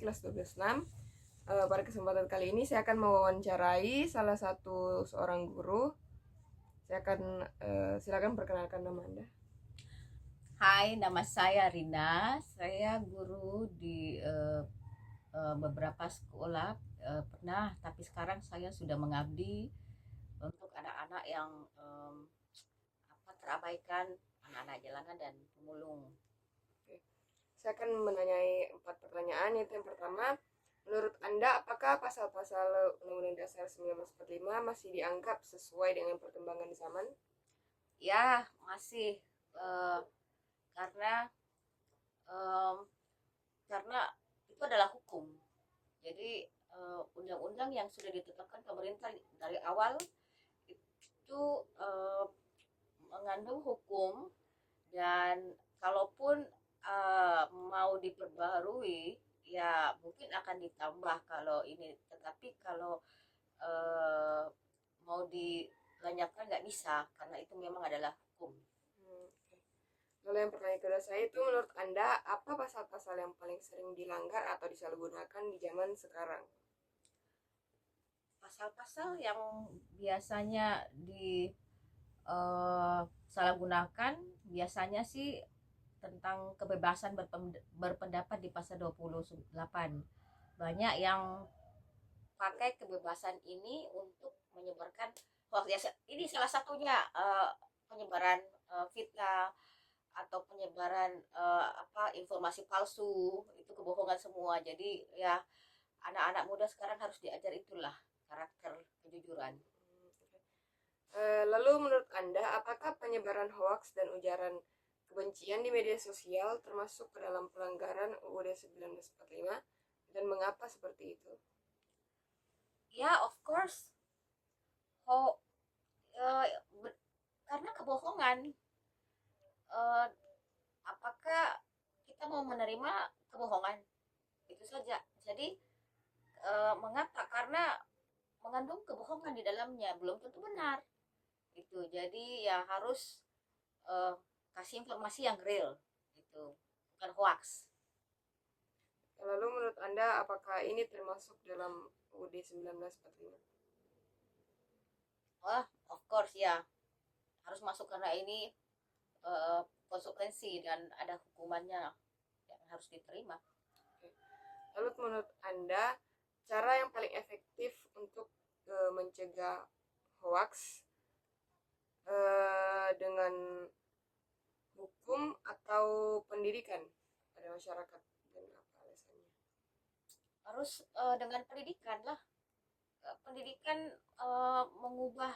kelas 12/6. Pada kesempatan kali ini saya akan mewawancarai salah satu seorang guru. Saya akan silakan perkenalkan nama Anda. Hai, nama saya Rina. Saya guru di beberapa sekolah pernah, tapi sekarang saya sudah mengabdi untuk anak-anak yang terabaikan, anak-anak jalanan dan pemulung. Oke. Saya akan menanyai 4 pertanyaan. Yaitu yang pertama, menurut Anda apakah pasal-pasal Undang-Undang Dasar 1945 masih dianggap sesuai dengan perkembangan zaman? Ya, masih eh, karena em, karena itu adalah hukum. Jadi undang-undang yang sudah ditetapkan pemerintah dari awal itu mengandung hukum, dan kalaupun mau diperbarui ya mungkin akan ditambah kalau ini, tetapi kalau uh, mau dilenyapkan nggak bisa karena itu memang adalah hukum. Oke. Lalu yang pertanyaan kedua saya itu, menurut Anda apa pasal-pasal yang paling sering dilanggar atau disalahgunakan di zaman sekarang? Pasal-pasal yang biasanya salah gunakan biasanya sih tentang kebebasan berpendapat di pasal 28. Banyak yang pakai kebebasan ini untuk menyebarkan hoax. Ya, ini salah satunya penyebaran fitnah atau penyebaran informasi palsu, itu kebohongan semua. Jadi ya anak-anak muda sekarang harus diajar itulah karakter kejujuran. Lalu menurut Anda apakah penyebaran hoaks dan ujaran kebencian di media sosial termasuk ke dalam pelanggaran UUD 1945 dan mengapa seperti itu? Ya, of course. Ho, uh, karena kebohongan. Uh, apakah kita mau menerima kebohongan? Itu saja. Jadi mengapa? Karena mengandung kebohongan di dalamnya, belum tentu benar. Itu. Jadi ya harus uh, kasih informasi yang real. Itu bukan hoax. Lalu menurut Anda apakah ini termasuk dalam UUD 1945? Wah, of course ya. Harus masuk karena ini konsekuensi dan ada hukumannya yang harus diterima. Lalu menurut Anda cara yang paling efektif untuk mencegah hoax dengan hukum atau pendidikan pada masyarakat, dan apa alasannya? Harus dengan pendidikan lah. Pendidikan mengubah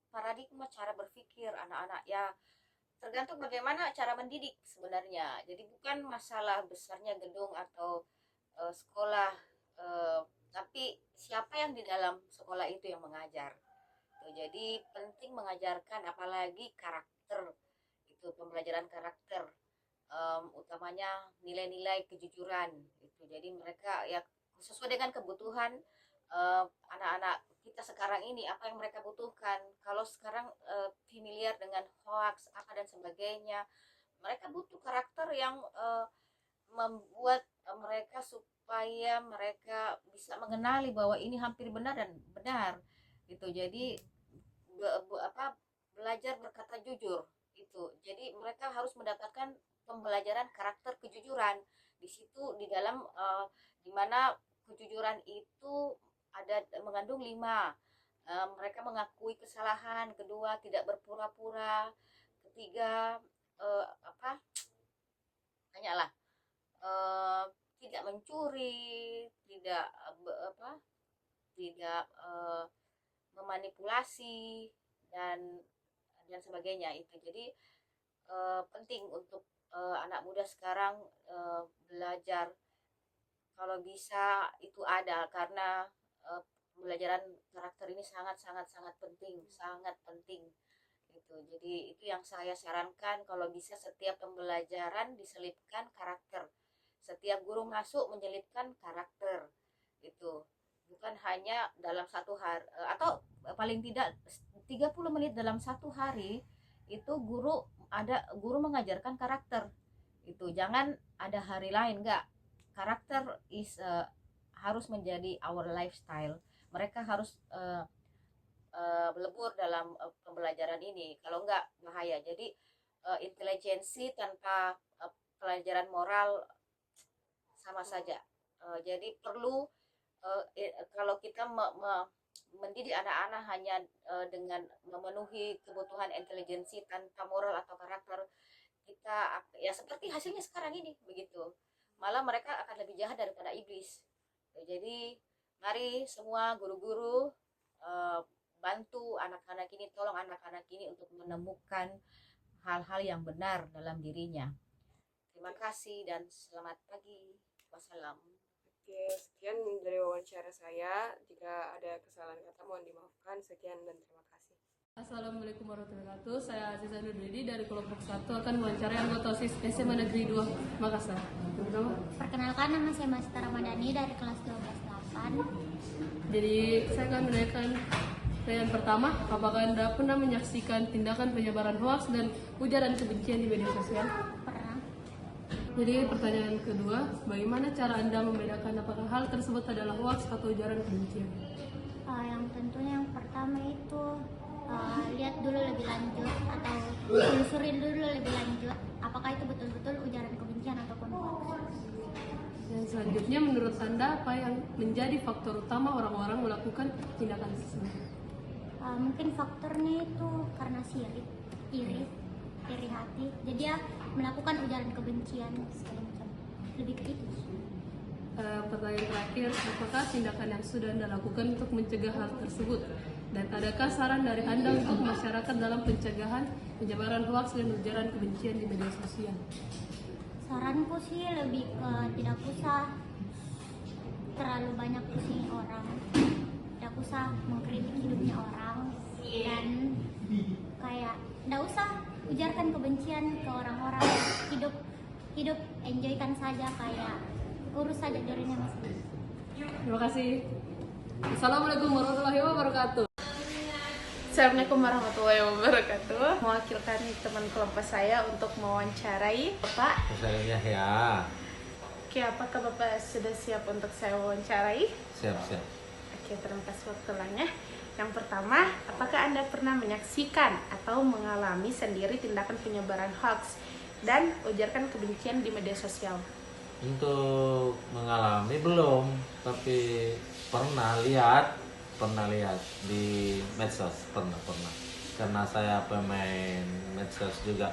paradigma cara berpikir anak-anak ya, tergantung bagaimana cara mendidik sebenarnya. Jadi bukan masalah besarnya gedung atau sekolah, uh, tapi siapa yang di dalam sekolah itu yang mengajar. Tuh, jadi penting mengajarkan apalagi karakter, itu pembelajaran karakter, utamanya nilai-nilai kejujuran. Itu jadi mereka ya sesuai dengan kebutuhan anak-anak kita sekarang ini, apa yang mereka butuhkan. Kalau sekarang familiar dengan hoax apa dan sebagainya, mereka butuh karakter yang membuat mereka supaya mereka bisa mengenali bahwa ini hampir benar dan benar gitu. Jadi belajar berkata jujur itu. Jadi mereka harus mendapatkan pembelajaran karakter kejujuran di situ, di dalam di mana kejujuran itu ada mengandung 5. Mereka mengakui kesalahan, kedua tidak berpura-pura, ketiga apa hanyalah uh, tidak mencuri, tidak tidak memanipulasi dan sebagainya itu. Jadi penting untuk anak muda sekarang belajar, kalau bisa itu ada, karena pembelajaran karakter ini sangat sangat sangat penting, sangat penting gitu. Jadi itu yang saya sarankan, kalau bisa setiap pembelajaran diselipkan karakter, setiap guru masuk menyelipkan karakter itu, bukan hanya dalam satu hari atau paling tidak 30 menit dalam satu hari. Itu guru mengajarkan karakter itu, jangan ada hari lain enggak, karakter harus menjadi our lifestyle. Mereka harus melebur dalam pembelajaran ini, kalau enggak bahaya. Jadi intelijensi tanpa pelajaran moral sama saja. Jadi perlu kalau kita mendidik anak-anak hanya dengan memenuhi kebutuhan intelijensi tanpa moral atau karakter, kita ya seperti hasilnya sekarang ini begitu. Malah mereka akan lebih jahat daripada iblis. Jadi mari semua guru-guru bantu anak-anak ini, tolong anak-anak ini untuk menemukan hal-hal yang benar dalam dirinya. Terima kasih dan selamat pagi. Wassalam. Oke, sekian dari wawancara saya. Jika ada kesalahan kata mohon dimaafkan. Sekian dan terima kasih. Assalamualaikum warahmatullahi wabarakatuh. Saya Aziza Nurdidi dari kelompok 1 akan mewawancarai anggota OSIS SMA Negeri 2 Makassar. Perkenalkan, nama saya Masita Ramadhani dari kelas 12-8. Jadi saya akan menanyakan pertanyaan pertama, apakah Anda pernah menyaksikan tindakan penyebaran hoaks dan ujaran kebencian di media sosial? Pernah. Jadi pertanyaan kedua, bagaimana cara Anda membedakan apakah hal tersebut adalah hoaks atau ujaran kebencian? Yang tentunya yang pertama itu lihat dulu lebih lanjut atau telusurin dulu lebih lanjut apakah itu betul-betul ujaran kebencian ataupun hoax. Dan selanjutnya, menurut Anda apa yang menjadi faktor utama orang-orang melakukan tindakan tersebut? Mungkin faktornya itu karena sirik, iri hati, jadi dia melakukan ujaran kebencian segala macam, lebih ke itu. Pertanyaan terakhir, apakah tindakan yang sudah Anda lakukan untuk mencegah hal tersebut? Dan adakah saran dari Anda untuk masyarakat dalam pencegahan penyebaran hoaks dan ujaran kebencian di media sosial? Saranku sih lebih ke tidak usah terlalu banyak pusing orang, tidak usah mengkritik hidupnya orang, dan kayak tidak usah ujarkan kebencian ke orang-orang. Hidup enjoykan saja, kayak urus saja dirinya masing-masing. Terima kasih. Assalamualaikum warahmatullahi wabarakatuh. Assalamualaikum warahmatullahi wabarakatuh. Mewakilkan teman kelompok saya untuk mewawancarai Bapak. Saya ya. Oke, apakah Bapak sudah siap untuk saya wawancarai? Siap. Oke, terima kasih waktunya. Yang pertama, apakah Anda pernah menyaksikan atau mengalami sendiri tindakan penyebaran hoax dan ujarkan kebencian di media sosial? Untuk mengalami belum, tapi pernah lihat di medsos, pernah. Karena saya pemain medsos juga.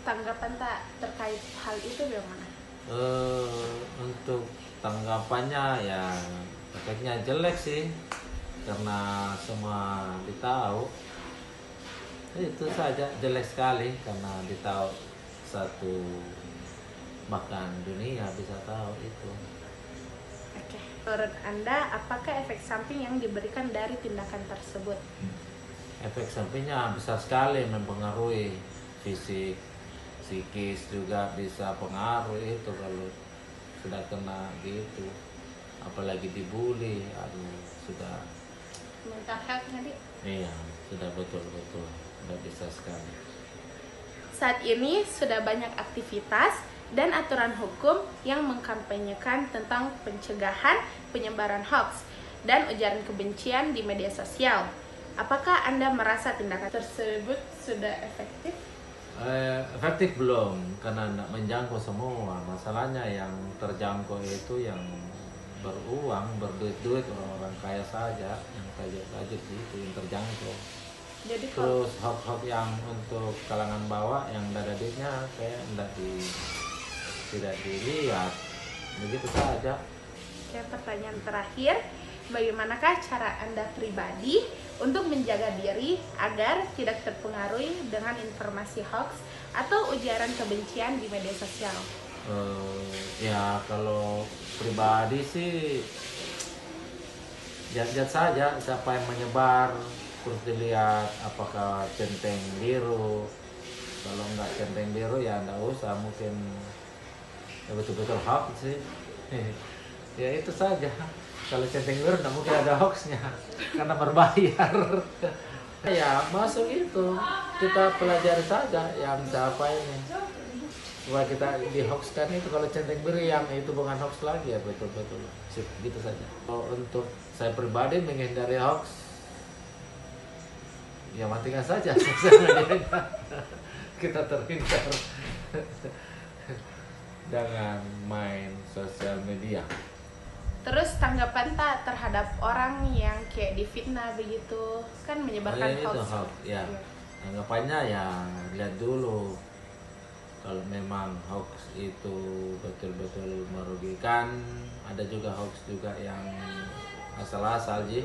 Tanggapan tak terkait hal itu bagaimana? Untuk tanggapannya ya efeknya jelek sih, karena semua ditahu. Itu saja, jelek sekali karena ditahu satu, bahkan dunia bisa tahu itu. Oke, menurut Anda apakah efek samping yang diberikan dari tindakan tersebut? Efek sampingnya besar sekali, mempengaruhi fisik, psikis juga bisa pengaruh itu kalau sudah kena gitu, apalagi dibully, aduh sudah Mental health nanti? iya, sudah betul udah bisa sekali. Saat ini sudah banyak aktivitas dan aturan hukum yang mengkampanyekan tentang pencegahan penyebaran hoax dan ujaran kebencian di media sosial. Apakah Anda merasa tindakan tersebut sudah efektif? Efektif belum, karena tidak menjangkau semua. Masalahnya yang terjangkau itu yang beruang, berduit-duit, orang-orang kaya saja, yang tajud-tajud itu yang terjangkau. Jadi Terus hoax-hoax yang untuk kalangan bawah yang tidak ada duitnya kayak tidak dilihat, begitu saja. Oke, pertanyaan terakhir, bagaimanakah cara Anda pribadi untuk menjaga diri agar tidak terpengaruhi dengan informasi hoax atau ujaran kebencian di media sosial? Ya kalau pribadi sih lihat saja siapa yang menyebar, terus dilihat apakah centeng biru. Kalau nggak centeng biru ya nggak usah, mungkin ya betul-betul hoax sih. Ya itu saja. Kalau centeng biru nggak mungkin ada hoaxnya karena berbayar. Ya masuk itu, kita pelajari saja yang siapa ini. Supaya kita di hoax kan itu kalau centeng biru yang itu bukan hoax lagi ya betul-betul. Sip, gitu saja. Kalau untuk saya pribadi menghindari hoax, ya matikan saja sosial media. Kita terhindar dengan main sosial media. Terus tanggapan tak terhadap orang yang kayak difitnah begitu kan menyebarkan Itu hoax. hoax ya. Tanggapannya ya lihat dulu. Kalau memang hoax itu betul-betul merugikan, ada juga hoax juga yang asal-asal sih.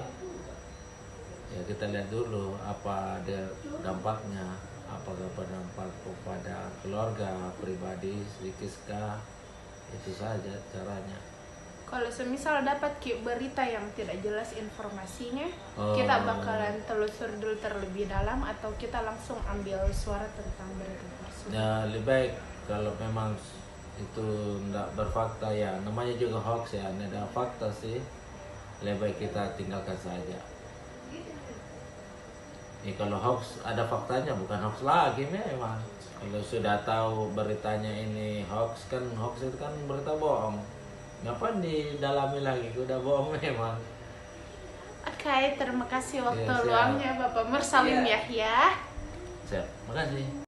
Ya kita lihat dulu apa ada dampaknya, apakah berdampak kepada keluarga, pribadi, psikiskah, itu saja caranya. Kalau semisal dapat berita yang tidak jelas informasinya, Oh. kita bakalan telusur dulu terlebih dalam atau kita langsung ambil suara tentang berita tersebut. Ya lebih baik kalau memang itu tidak berfakta ya, namanya juga hoax ya, tidak ada fakta sih, lebih baik kita tinggalkan saja. Kalau hoax ada faktanya bukan hoax lagi memang. Kalau sudah tahu beritanya ini hoax kan, hoax itu kan berita bohong. Ngapain didalami lagi? Udah bohong memang. Oke, terima kasih waktu Iya, siap. luangnya Bapak Mursalim Iya. Yahya. Siap, makasih.